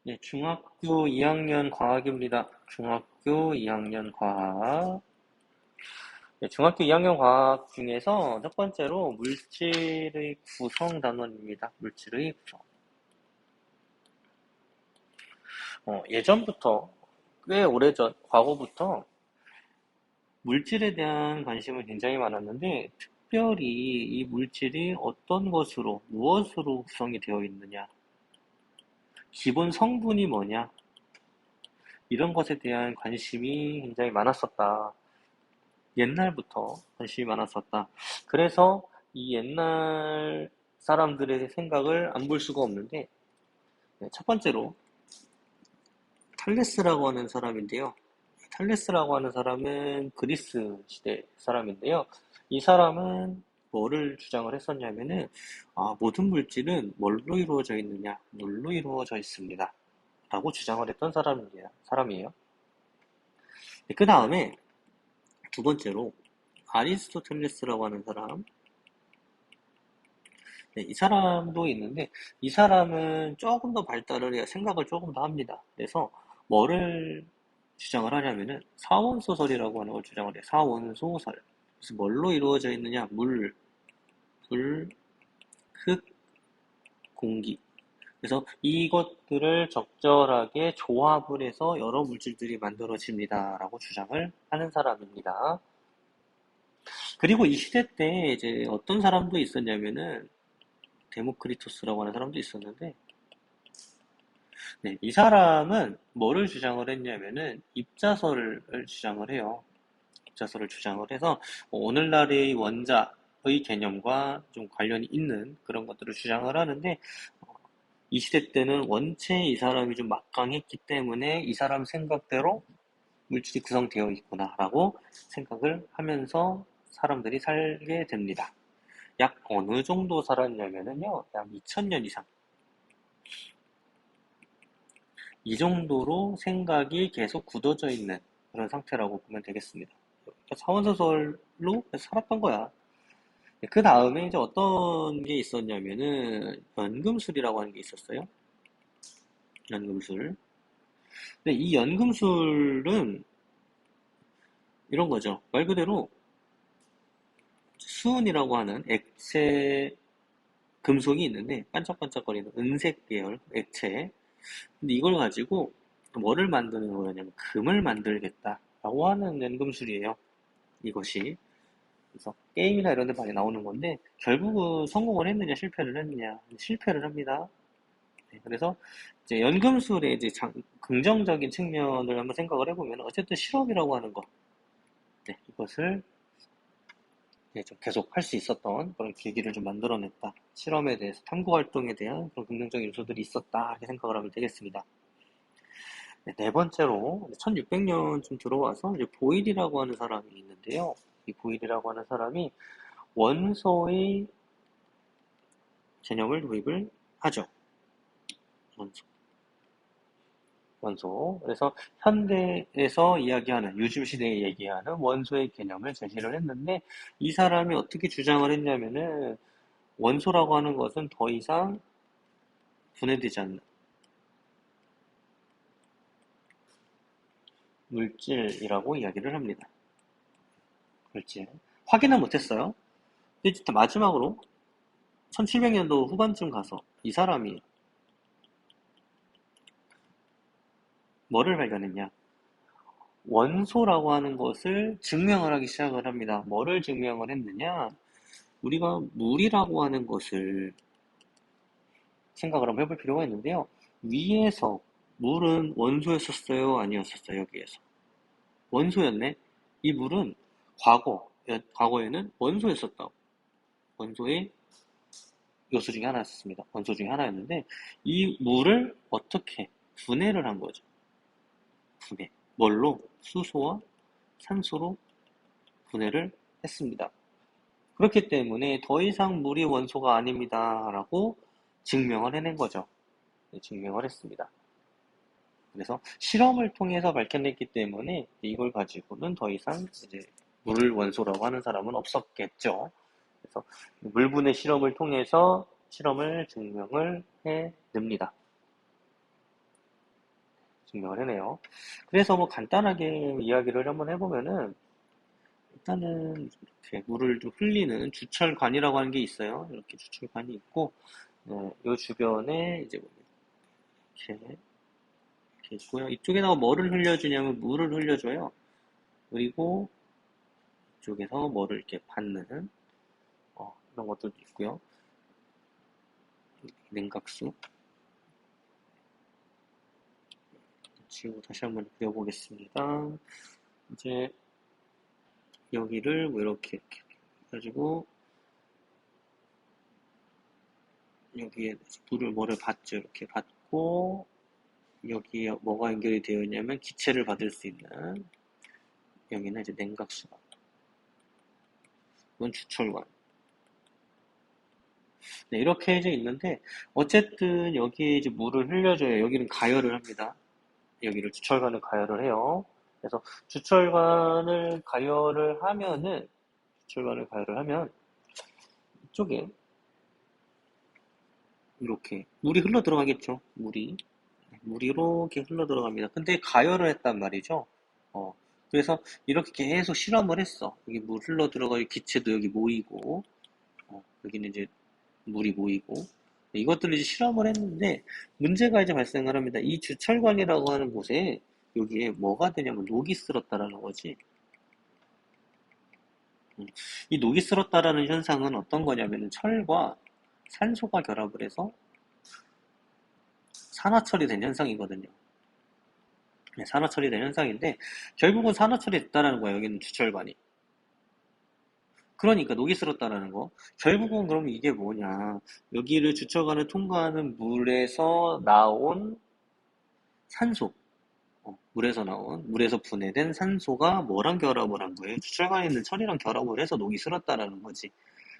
네, 중학교 2학년 과학입니다. 중학교 2학년 과학. 네, 중학교 2학년 과학 중에서 첫 번째로 물질의 구성 단원입니다. 물질의 구성. 예전부터, 꽤 오래전, 과거부터 물질에 대한 관심은 굉장히 많았는데, 특별히 이 물질이 어떤 것으로, 무엇으로 구성이 되어 있느냐, 기본 성분이 뭐냐, 이런 것에 대한 관심이 굉장히 많았었다. 옛날부터 관심이 많았었다. 그래서 이 옛날 사람들의 생각을 안 볼 수가 없는데, 네, 첫 번째로 탈레스라고 하는 사람인데요. 탈레스라고 하는 사람은 그리스 시대 사람인데요. 이 사람은 뭐를 주장을 했었냐면은, 모든 물질은 뭘로 이루어져 있느냐, 물로 이루어져 있습니다. 라고 주장을 했던 사람이에요. 네, 그 다음에 두 번째로 아리스토텔레스라고 하는 사람. 네, 이 사람도 있는데, 이 사람은 조금 더 발달을 해야 생각을 조금 더 합니다. 그래서 뭐를 주장을 하냐면은 사원소설이라고 하는 걸 주장을 해요. 사원소설. 그래서 뭘로 이루어져 있느냐? 불, 흙, 공기. 그래서 이것들을 적절하게 조합을 해서 여러 물질들이 만들어집니다. 라고 주장을 하는 사람입니다. 그리고 이 시대 때 이제 어떤 사람도 있었냐면은 데모크리토스라고 하는 사람도 있었는데, 네, 이 사람은 뭐를 주장을 했냐면은 입자설을 주장을 해요. 입자설을 주장을 해서 오늘날의 원자의 개념과 좀 관련이 있는 그런 것들을 주장을 하는데, 이 시대 때는 원체 이 사람이 좀 막강했기 때문에 이 사람 생각대로 물질이 구성되어 있구나라고 생각을 하면서 사람들이 살게 됩니다. 약 어느 정도 살았냐면은요, 약 2000년 이상. 이 정도로 생각이 계속 굳어져 있는 그런 상태라고 보면 되겠습니다. 그러니까 사원소설로 살았던 거야. 그 다음에 이제 어떤 게 있었냐면은 연금술이라고 하는 게 있었어요. 연금술. 근데 이 연금술은 이런 거죠. 말 그대로 수은이라고 하는 액체 금속이 있는데 반짝반짝거리는 은색 계열 액체. 근데 이걸 가지고 뭐를 만드는 거냐면 금을 만들겠다라고 하는 연금술이에요. 이것이. 그래서 게임이나 이런 데 많이 나오는 건데 결국은 성공을 했느냐 실패를 했느냐 실패를 합니다. 네, 그래서 이제 연금술의 이제 긍정적인 측면을 한번 생각을 해보면 어쨌든 실험이라고 하는 것, 네, 이것을 좀 계속 할 수 있었던 그런 계기를 좀 만들어냈다. 실험에 대해서 탐구 활동에 대한 그런 긍정적인 요소들이 있었다. 이렇게 생각을 하면 되겠습니다. 네, 네 번째로 1600년쯤 들어와서 이제 보일이라고 하는 사람이 있는데요. 이 보일이라고 하는 사람이 원소의 개념을 도입을 하죠. 원소. 원소. 그래서 현대에서 이야기하는, 요즘 시대에 얘기하는 원소의 개념을 제시를 했는데, 이 사람이 어떻게 주장을 했냐면은, 원소라고 하는 것은 더 이상 분해되지 않는 물질이라고 이야기를 합니다. 물질. 확인은 못했어요. 근데 진짜 마지막으로 1700년도 후반쯤 가서 이 사람이 뭐를 발견했냐? 원소라고 하는 것을 증명을 하기 시작을 합니다. 뭐를 증명을 했느냐? 우리가 물이라고 하는 것을 생각을 한번 해볼 필요가 있는데요. 위에서 물은 원소였었어요? 아니었었어요? 여기에서. 원소였네? 이 물은 과거에는 원소였었다. 원소의 요소 중에 하나였습니다. 원소 중에 하나였는데, 이 물을 어떻게 분해를 한 거죠? 분해. 뭘로? 수소와 산소로 분해를 했습니다. 그렇기 때문에 더 이상 물이 원소가 아닙니다. 라고 증명을 해낸 거죠. 네, 증명을 했습니다. 그래서 실험을 통해서 밝혀냈기 때문에 이걸 가지고는 더 이상 이제 물 원소라고 하는 사람은 없었겠죠. 그래서 물분해 실험을 통해서 실험을 증명을 해냅니다. 증명을 해내요. 그래서 뭐 간단하게 이야기를 한번 해보면은, 일단은 이렇게 물을 좀 흘리는 주철관이라고 하는 게 있어요. 이렇게 주철관이 있고, 요 주변에 이제 뭐 이렇게, 이렇게 있고요. 이쪽에다가 뭐를 흘려주냐면 물을 흘려줘요. 그리고 이쪽에서 뭐를 이렇게 받는 이런 것들도 있고요. 냉각수 지우고 다시 한번 그려보겠습니다. 이제 여기를 뭐 이렇게 해가지고 여기에 물을 뭐를 받죠. 이렇게 받고 여기에 뭐가 연결이 되어 있냐면 기체를 받을 수 있는 여기는 이제 냉각수관, 이건 주철관. 네, 이렇게 이제 있는데 어쨌든 여기에 이제 물을 흘려줘요. 여기는 가열을 합니다. 여기를 주철관을 가열을 해요. 그래서 주철관을 가열을 하면 이쪽에 이렇게 물이 흘러 들어가겠죠. 물이 이렇게 흘러 들어갑니다. 근데 가열을 했단 말이죠. 어, 그래서 이렇게 계속 실험을 했어. 여기 물 흘러 들어가 기체도 여기 모이고, 여기는 이제 물이 모이고, 이것들을 이제 실험을 했는데 문제가 이제 발생을 합니다. 이 주철관이라고 하는 곳에 여기에 뭐가 되냐면 녹이 슬었다라는 거지. 이 녹이 슬었다라는 현상은 어떤 거냐면 철과 산소가 결합을 해서 산화철이 된 현상이거든요. 네, 산화철이 된 현상인데 결국은 산화철이 됐다라는 거야. 여기는 주철관이. 그러니까 녹이 슬었다라는 거. 결국은 그럼 이게 뭐냐. 여기를 주철관을 통과하는 물에서 나온 산소. 물에서 분해된 산소가 뭐랑 결합을 한 거예요? 주철관에 있는 철이랑 결합을 해서 녹이 슬었다라는 거지.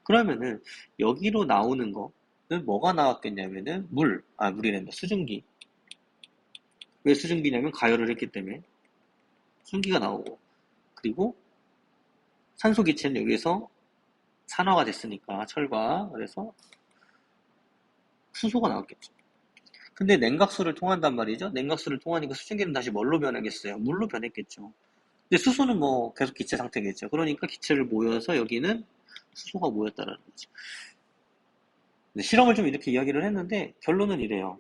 그러면은 여기로 나오는 거는 뭐가 나왔겠냐면은 물이란다. 수증기. 왜 수증기냐면 가열을 했기 때문에 수증기가 나오고, 그리고 산소 기체는 여기서 산화가 됐으니까 철과, 그래서 수소가 나왔겠죠. 근데 냉각수를 통한단 말이죠. 냉각수를 통하니까 수증기는 다시 뭘로 변하겠어요? 물로 변했겠죠. 근데 수소는 뭐 계속 기체 상태겠죠. 그러니까 기체를 모여서 여기는 수소가 모였다라는 거죠. 실험을 좀 이렇게 이야기를 했는데 결론은 이래요.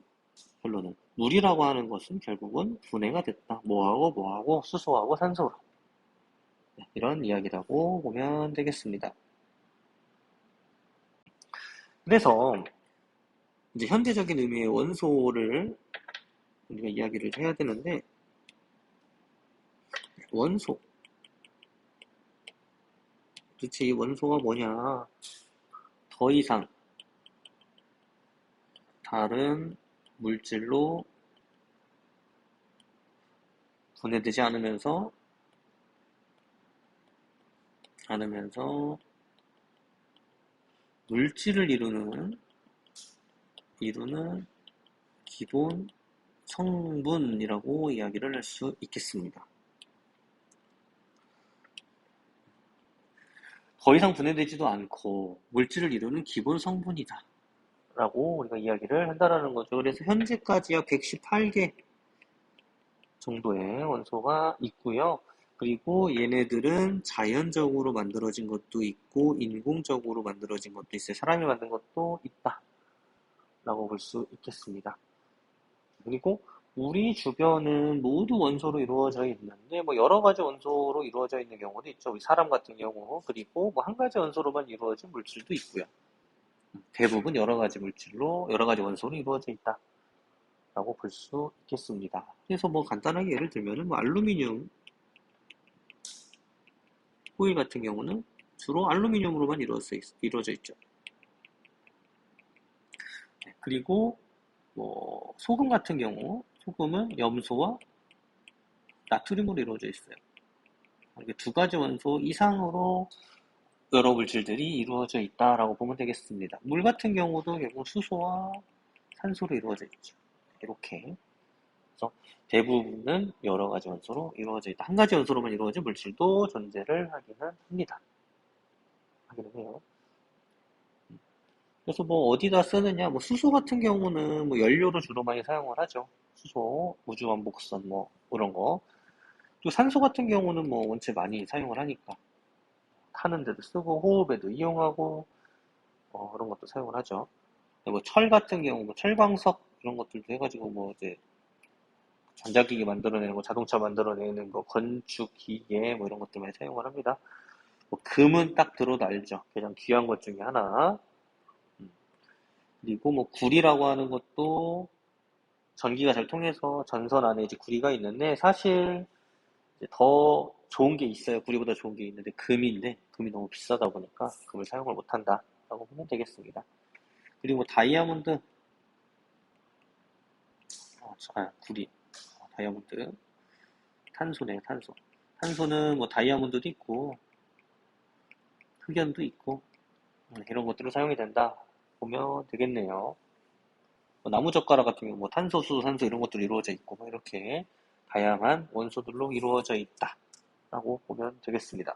결론은 물이라고 하는 것은 결국은 분해가 됐다. 뭐하고 수소하고 산소로. 네, 이런 이야기라고 보면 되겠습니다. 그래서 이제 현대적인 의미의 원소를 우리가 이야기를 해야 되는데, 원소. 도대체 이 원소가 뭐냐? 더 이상 다른 물질로 분해되지 않으면서 물질을 이루는 기본 성분이라고 이야기를 할 수 있겠습니다. 더 이상 분해되지도 않고 물질을 이루는 기본 성분이다 라고 우리가 이야기를 한다라는 거죠. 그래서 현재까지야 118개 정도의 원소가 있고요. 그리고 얘네들은 자연적으로 만들어진 것도 있고 인공적으로 만들어진 것도 있어요. 사람이 만든 것도 있다 라고 볼 수 있겠습니다. 그리고 우리 주변은 모두 원소로 이루어져 있는데, 뭐 여러 가지 원소로 이루어져 있는 경우도 있죠. 우리 사람 같은 경우. 그리고 뭐 한 가지 원소로만 이루어진 물질도 있고요. 대부분 여러 가지 원소로 이루어져 있다라고 볼 수 있겠습니다. 그래서 뭐 간단하게 예를 들면은 뭐 알루미늄 호일 같은 경우는 주로 알루미늄으로만 이루어져 있죠. 그리고 뭐 소금 같은 경우, 소금은 염소와 나트륨으로 이루어져 있어요. 이렇게 두 가지 원소 이상으로 여러 물질들이 이루어져 있다라고 보면 되겠습니다. 물 같은 경우도 결국 수소와 산소로 이루어져 있죠. 이렇게. 그래서 대부분은 여러 가지 원소로 이루어져 있다. 한 가지 원소로만 이루어진 물질도 존재를 하기는 해요. 그래서 뭐 어디다 쓰느냐, 뭐 수소 같은 경우는 뭐 연료로 주로 많이 사용을 하죠. 수소, 우주왕복선 뭐 그런 거. 또 산소 같은 경우는 뭐 원체 많이 사용을 하니까 타는 데도 쓰고 호흡에도 이용하고 그런 것도 사용을 하죠. 뭐 철 같은 경우 뭐 철광석 이런 것들도 해가지고 뭐 이제 전자기기 만들어내는 거, 자동차 만들어내는 거, 건축 기계 뭐 이런 것들 많이 사용을 합니다. 뭐 금은 딱 들어도 알죠. 가장 귀한 것 중에 하나. 음. 그리고 뭐 구리라고 하는 것도 전기가 잘 통해서 전선 안에 이제 구리가 있는데 사실 이제 더 좋은 게 있어요. 구리보다 좋은 게 있는데 금인데 금이 너무 비싸다 보니까 금을 사용을 못한다라고 보면 되겠습니다. 그리고 다이아몬드, 구리, 다이아몬드, 탄소네요, 탄소. 탄소는 뭐 다이아몬드도 있고 흑연도 있고 이런 것들을 사용이 된다 보면 되겠네요. 뭐 나무젓가락 같은 경우 뭐 탄소, 수소, 산소 이런 것들로 이루어져 있고 뭐 이렇게 다양한 원소들로 이루어져 있다라고 보면 되겠습니다.